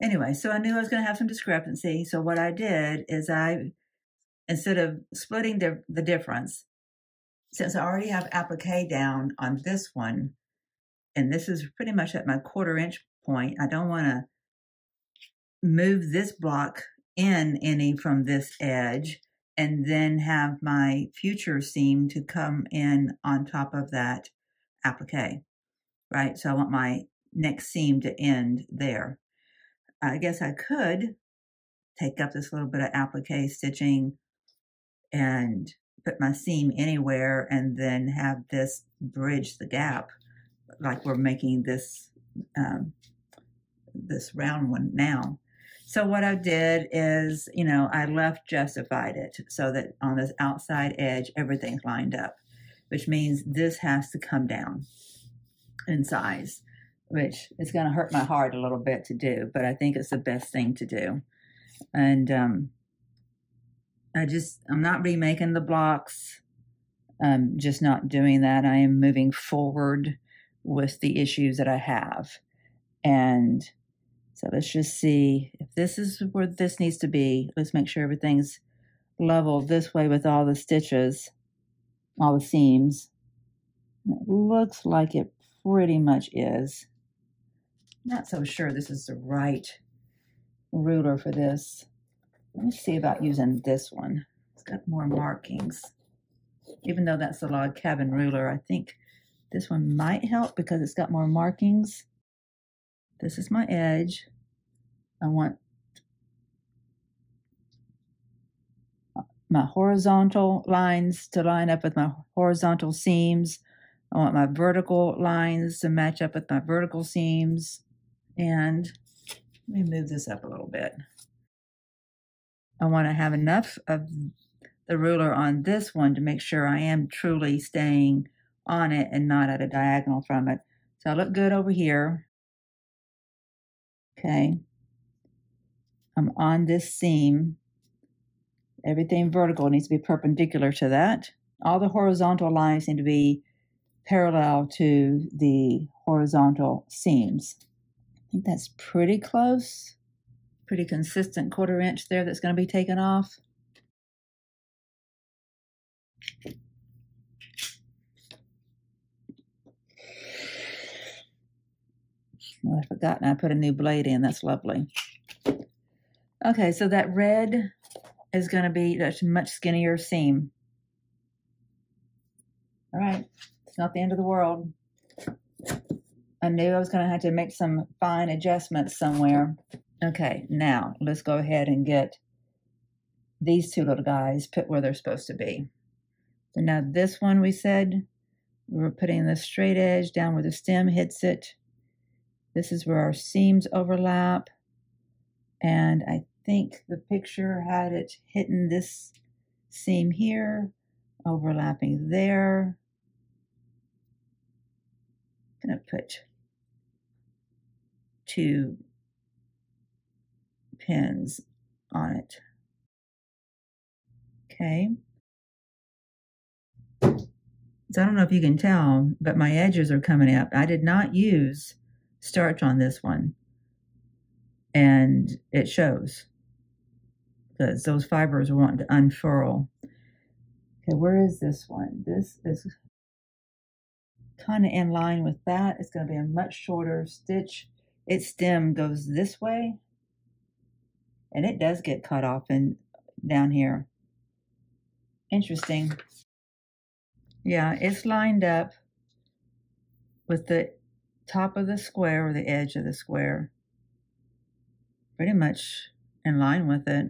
Anyway, so I knew I was going to have some discrepancy. So what I did is instead of splitting the difference, since I already have applique down on this one, and this is pretty much at my 1/4 inch point, I don't want to move this block in any from this edge and then have my future seam to come in on top of that applique, right? So I want my next seam to end there. I guess I could take up this little bit of applique stitching and put my seam anywhere and then have this bridge the gap like we're making this this round one now. So what I did is, I left justified it so that on this outside edge, everything's lined up, which means this has to come down in size, which is going to hurt my heart a little bit to do, but I think it's the best thing to do. And I'm not remaking the blocks. I'm just not doing that. I am moving forward with the issues that I have. And so let's just see if this is where this needs to be. Let's make sure everything's level this way with all the stitches, all the seams. It looks like it pretty much is. Not so sure this is the right ruler for this. Let me see about using this one. It's got more markings. Even though that's the log cabin ruler, I think this one might help because it's got more markings. This is my edge. I want my horizontal lines to line up with my horizontal seams. I want my vertical lines to match up with my vertical seams. And let me move this up a little bit. I want to have enough of the ruler on this one to make sure I am truly staying on it and not at a diagonal from it. So I look good over here. Okay. I'm on this seam. Everything vertical needs to be perpendicular to that. All the horizontal lines need to be parallel to the horizontal seams. I think that's pretty close. Pretty consistent 1/4 inch there that's going to be taken off. Well, I forgot I put a new blade in. That's lovely. Okay, so that red is going to be that's a much skinnier seam. All right, it's not the end of the world. I knew I was going to have to make some fine adjustments somewhere. Okay, now let's go ahead and get these two little guys put where they're supposed to be. So now this one, we said we were putting the straight edge down where the stem hits it. This is where our seams overlap. And I think the picture had it hitting this seam here, overlapping there. I'm going to put 2 pins on it. Okay. So I don't know if you can tell, but my edges are coming up. I did not use starch on this one, and it shows because those fibers are wanting to unfurl. Okay, where is this one? This is kind of in line with that. It's going to be a much shorter stitch. Its stem goes this way, and it does get cut off and down here. Interesting. Yeah, it's lined up with the top of the square or the edge of the square. Pretty much in line with it.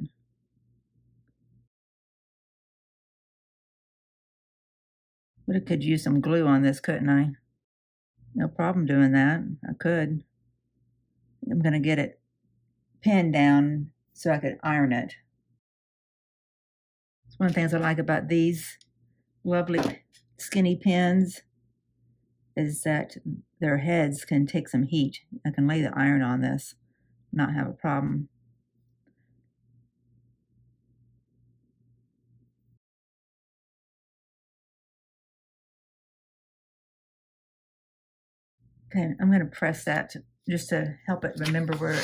But I could use some glue on this, couldn't I? No problem doing that. I could. I'm going to get it pinned down so I could iron it. It's one of the things I like about these lovely skinny pins is that their heads can take some heat. I can lay the iron on this, not have a problem. Okay, I'm going to press that just to help it remember where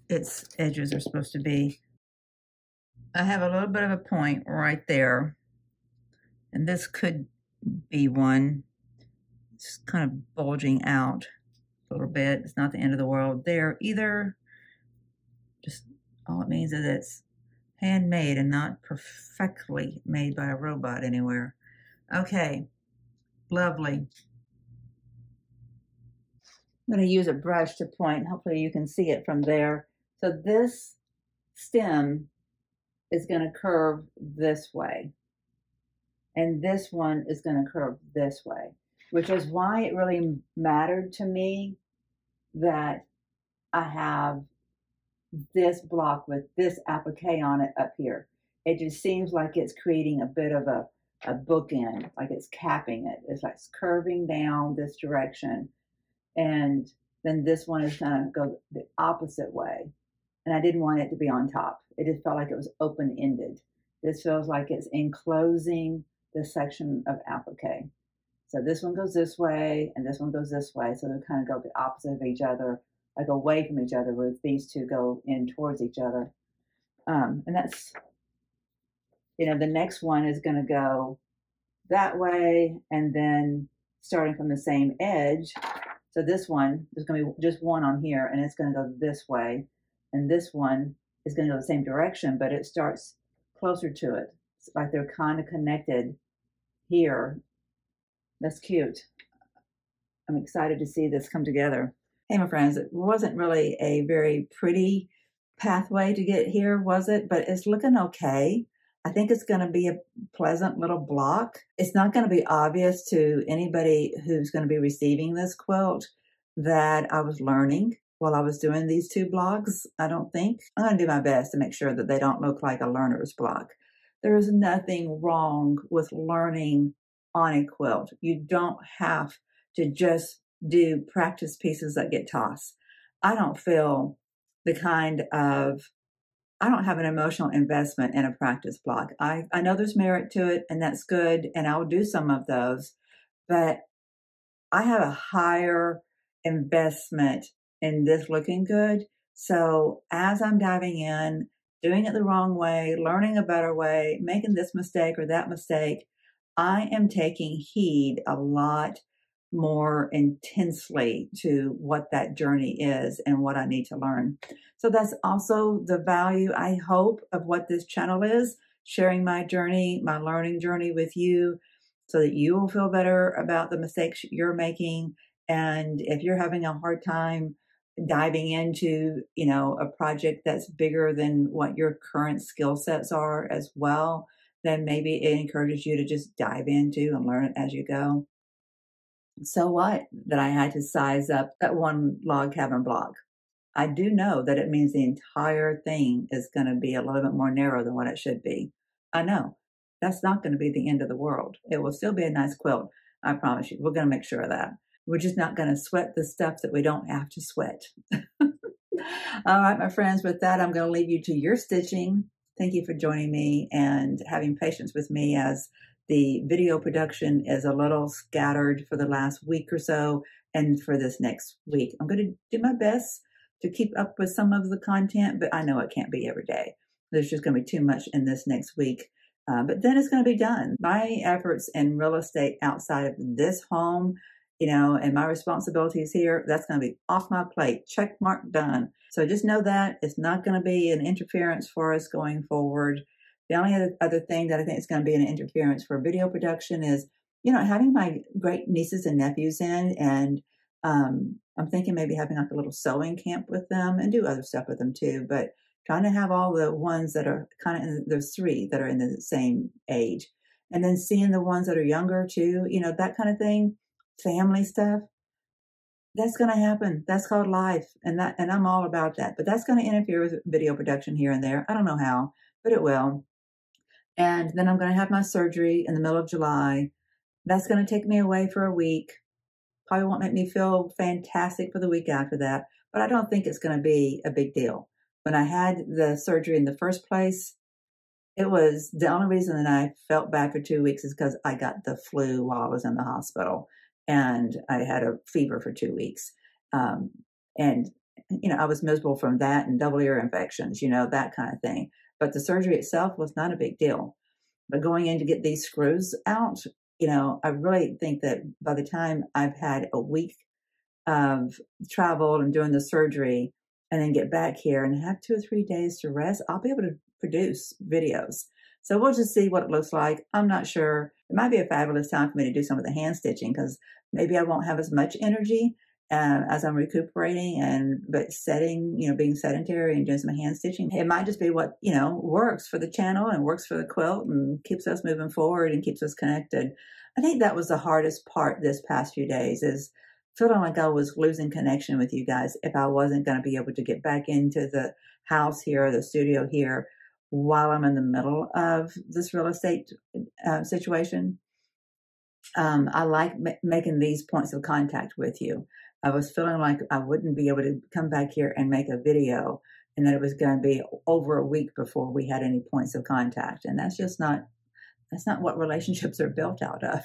its edges are supposed to be. I have a little bit of a point right there, and this could be one. It's kind of bulging out a little bit. It's not the end of the world there either. Just all it means is it's handmade and not perfectly made by a robot anywhere. Okay, lovely. I'm going to use a brush to point. Hopefully you can see it from there. So this stem is going to curve this way. And this one is going to curve this way, which is why it really mattered to me that I have this block with this applique on it up here. It just seems like it's creating a bit of a bookend, like it's capping it. It's like it's curving down this direction. And then this one is going to go the opposite way. And I didn't want it to be on top. It just felt like it was open-ended. This feels like it's enclosing this section of applique. So this one goes this way, and this one goes this way. So they kind of go the opposite of each other, like away from each other, where these two go in towards each other. And that's, you know, the next one is going to go that way, and then starting from the same edge. So this one, there's going to be just one on here, and it's going to go this way. And this one is going to go the same direction, but it starts closer to it. It's like they're kind of connected here. That's cute. I'm excited to see this come together. Hey, my friends, it wasn't really a very pretty pathway to get here, was it? But it's looking okay. I think it's going to be a pleasant little block. It's not going to be obvious to anybody who's going to be receiving this quilt that I was learning while I was doing these two blocks, I don't think. I'm going to do my best to make sure that they don't look like a learner's block. There is nothing wrong with learning on a quilt. You don't have to just do practice pieces that get tossed. I don't feel the kind of, I don't have an emotional investment in a practice block. I know there's merit to it, and that's good, and I'll do some of those, but I have a higher investment in this looking good. So as I'm diving in, doing it the wrong way, learning a better way, making this mistake or that mistake, I am taking heed a lot more intensely to what that journey is and what I need to learn. So that's also the value, I hope, of what this channel is, sharing my journey, my learning journey with you. so that you will feel better about the mistakes you're making. And if you're having a hard time diving into, you know, a project that's bigger than what your current skill sets are as well, then maybe it encourages you to just dive into and learn it as you go. So what that I had to size up that one log cabin block? I do know that it means the entire thing is going to be a little bit more narrow than what it should be. I know that's not going to be the end of the world. It will still be a nice quilt. I promise you. We're going to make sure of that. We're just not going to sweat the stuff that we don't have to sweat. All right, my friends, with that, I'm going to leave you to your stitching. Thank you for joining me and having patience with me as the video production is a little scattered for the last week or so and for this next week. I'm going to do my best to keep up with some of the content, but I know it can't be every day. There's just going to be too much in this next week. But then it's going to be done. My efforts in real estate outside of this home, you know, and my responsibilities here, that's going to be off my plate. Check mark, done. So just know that it's not going to be an interference for us going forward. The only other thing that I think is going to be an interference for video production is, you know, having my great nieces and nephews in, and I'm thinking maybe having like a little sewing camp with them and do other stuff with them too, but trying to have all the ones that are kind of, there's 3 that are in the same age, and then seeing the ones that are younger too, you know, that kind of thing, family stuff. That's going to happen. That's called life. And I'm all about that, but that's going to interfere with video production here and there. I don't know how, but it will. And then I'm going to have my surgery in the middle of July. That's going to take me away for a week. Probably won't make me feel fantastic for the week after that, but I don't think it's going to be a big deal. When I had the surgery in the first place, it was the only reason that I felt bad for 2 weeks is because I got the flu while I was in the hospital, and I had a fever for 2 weeks. And, you know, I was miserable from that and double ear infections, you know, that kind of thing. But the surgery itself was not a big deal. But going in to get these screws out, you know, I really think that by the time I've had a week of travel and doing the surgery and then get back here and have 2 or 3 days to rest, I'll be able to produce videos. So we'll just see what it looks like. I'm not sure. It might be a fabulous time for me to do some of the hand stitching because maybe I won't have as much energy as I'm recuperating, but being sedentary and doing some hand stitching. It might just be what, you know, works for the channel and works for the quilt and keeps us moving forward and keeps us connected. I think that was the hardest part this past few days, is feeling like I was losing connection with you guys if I wasn't going to be able to get back into the house here, the studio here, while I'm in the middle of this real estate situation. I like making these points of contact with you. I was feeling like I wouldn't be able to come back here and make a video, and that it was going to be over a week before we had any points of contact. And that's just not, that's not what relationships are built out of.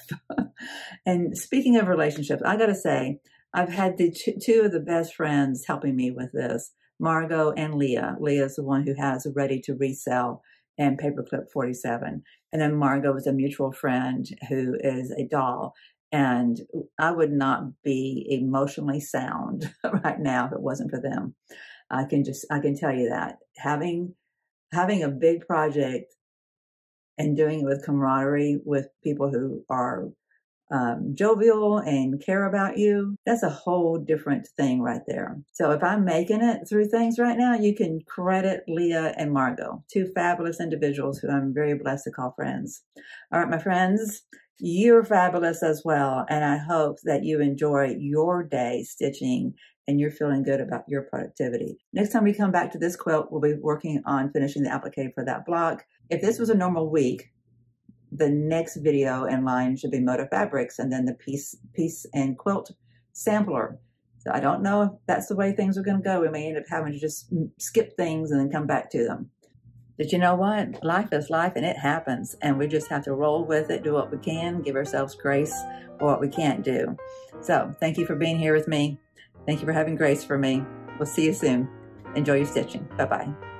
And speaking of relationships, I got to say, I've had the 2 of the best friends helping me with this, Margot and Leah. Leah's the one who has a ready to resell and Paperclip 47. And then Margot is a mutual friend who is a doll. And I would not be emotionally sound right now if it wasn't for them. I can tell you that. Having a big project and doing it with camaraderie with people who are jovial and care about you, that's a whole different thing right there. So if I'm making it through things right now, you can credit Leah and Margot, 2 fabulous individuals who I'm very blessed to call friends. All right, my friends, you're fabulous as well. And I hope that you enjoy your day stitching and you're feeling good about your productivity. Next time we come back to this quilt, we'll be working on finishing the applique for that block. If this was a normal week, the next video in line should be Moda Fabrics and then the Piece and Quilt Sampler. So I don't know if that's the way things are going to go. We may end up having to just skip things and then come back to them. But you know what? Life is life and it happens. And we just have to roll with it, do what we can, give ourselves grace for what we can't do. So thank you for being here with me. Thank you for having grace for me. We'll see you soon. Enjoy your stitching. Bye-bye.